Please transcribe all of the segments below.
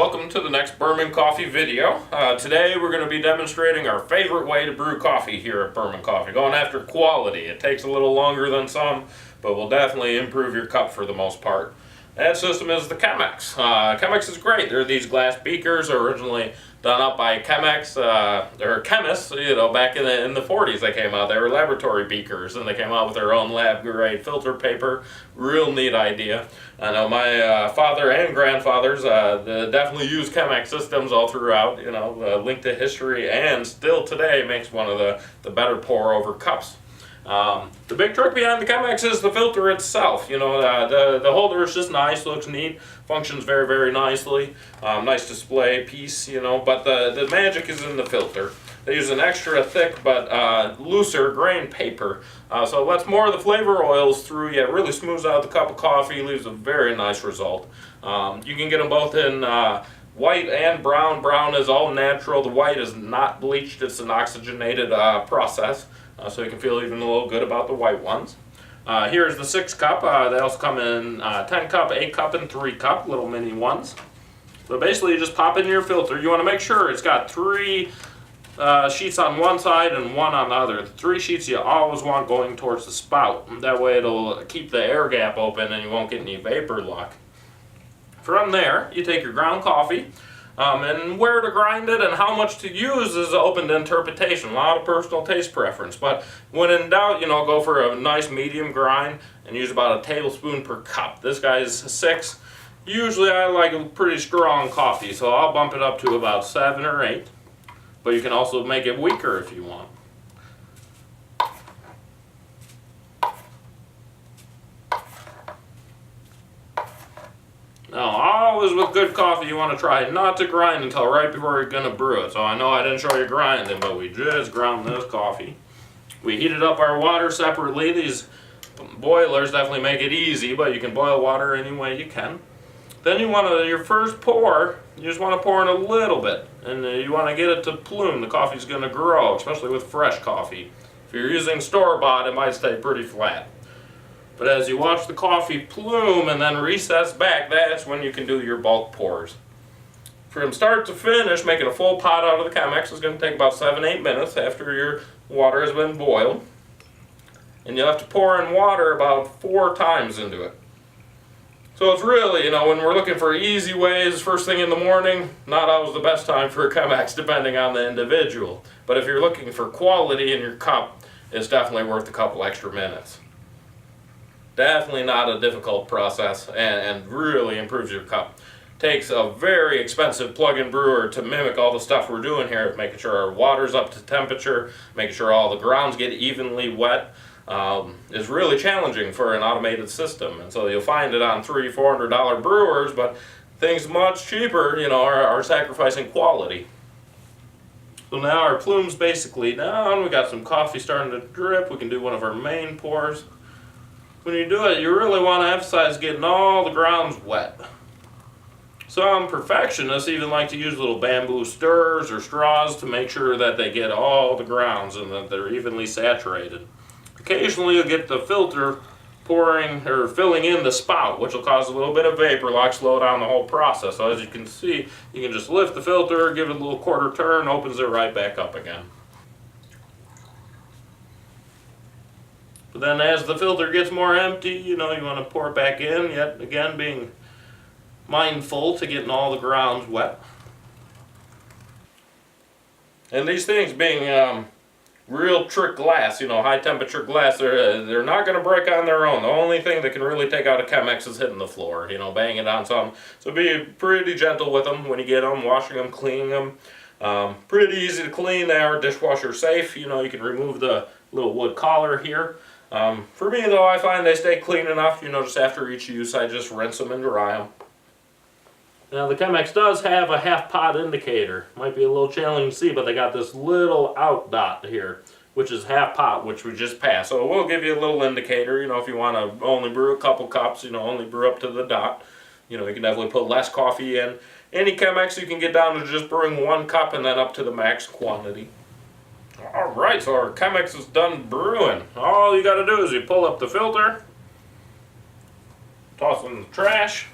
welcome to the next Burman Coffee video. Today we're going to be demonstrating our favorite way to brew coffee here at Burman Coffee, going after quality. It takes a little longer than some, but will definitely improve your cup for the most part. That system is the Chemex. Chemex is great. They're these glass beakers, originally done up by Chemex, or chemists, back in the 40s they came out. They were laboratory beakers, and they came out with their own lab-grade filter paper. Real neat idea. I know my father and grandfathers definitely used Chemex systems all throughout, linked to history, and still today makes one of the better pour-over cups. The big trick behind the Chemex is the filter itself. The holder is just nice, looks neat, functions very, very nicely. Nice display piece, but the magic is in the filter. They use an extra thick but looser grain paper, so it lets more of the flavor oils through, yet really smooths out the cup of coffee, leaves a very nice result. You can get them both in white and brown. Brown is all natural. The white is not bleached. It's an oxygenated process. So you can feel even a little good about the white ones. Here's the 6 cup. They also come in 10 cup, 8 cup, and 3 cup, little mini ones. So basically you just pop in your filter. You want to make sure it's got 3 sheets on one side and 1 on the other. The 3 sheets you always want going towards the spout. That way it'll keep the air gap open and you won't get any vapor lock. From there, you take your ground coffee. And where to grind it and how much to use is open to interpretation. A lot of personal taste preference. But when in doubt, go for a nice medium grind and use about a tablespoon per cup. This guy's 6. Usually I like a pretty strong coffee, so I'll bump it up to about 7 or 8. But you can also make it weaker if you want. Now, always with good coffee, you want to try not to grind until right before you're going to brew it. So I know I didn't show you grinding, but we just ground this coffee. We heated up our water separately. These boilers definitely make it easy, but you can boil water any way you can. Then you want to, your first pour, you just want to pour in a little bit. And you want to get it to plume. The coffee's going to grow, especially with fresh coffee. If you're using store-bought, it might stay pretty flat. But as you watch the coffee plume and then recess back, that's when you can do your bulk pours. From start to finish, making a full pot out of the Chemex is going to take about 7-8 minutes after your water has been boiled. And you'll have to pour in water about 4 times into it. So it's really, when we're looking for easy ways, first thing in the morning, not always the best time for a Chemex depending on the individual. But if you're looking for quality in your cup, it's definitely worth a couple extra minutes. Definitely not a difficult process and really improves your cup. Takes a very expensive plug-in brewer to mimic all the stuff we're doing here, making sure our water's up to temperature, making sure all the grounds get evenly wet, is really challenging for an automated system. And so you'll find it on $300-400 brewers, but things much cheaper, are sacrificing quality. So now our plume's basically down. We got some coffee starting to drip. We can do one of our main pours. When you do it, you really want to emphasize getting all the grounds wet. Some perfectionists even like to use little bamboo stirrers or straws to make sure that they get all the grounds and that they're evenly saturated. Occasionally you'll get the filter pouring or filling in the spout, which will cause a little bit of vapor lock, slow down the whole process. So as you can see, you can just lift the filter, give it a little quarter turn, opens it right back up again. But then as the filter gets more empty, you want to pour it back in, yet again being mindful to getting all the grounds wet. And these things being real trick glass, high temperature glass, they're not going to break on their own. The only thing that can really take out a Chemex is hitting the floor, bang it on something. So be pretty gentle with them when you get them, washing them, cleaning them. Pretty easy to clean. They are dishwasher safe. You can remove the little wood collar here. For me though, I find they stay clean enough, just after each use I just rinse them and dry them. Now the Chemex does have a half pot indicator. Might be a little challenging to see, but they got this little out dot here, which is half pot, which we just passed. So it will give you a little indicator, if you want to only brew a couple cups, only brew up to the dot. You can definitely put less coffee in. Any Chemex you can get down to just brewing 1 cup and then up to the max quantity. Alright, so our Chemex is done brewing. All you got to do is you pull up the filter, toss in the trash,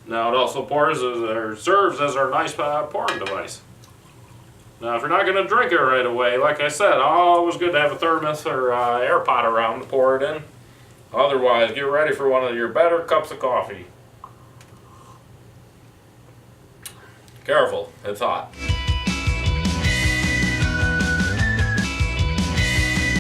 Now it also serves as our nice pouring device. Now if you're not going to drink it right away, like I said, always good to have a thermos or air pot around to pour it in. Otherwise, get ready for one of your better cups of coffee. Careful, it's hot.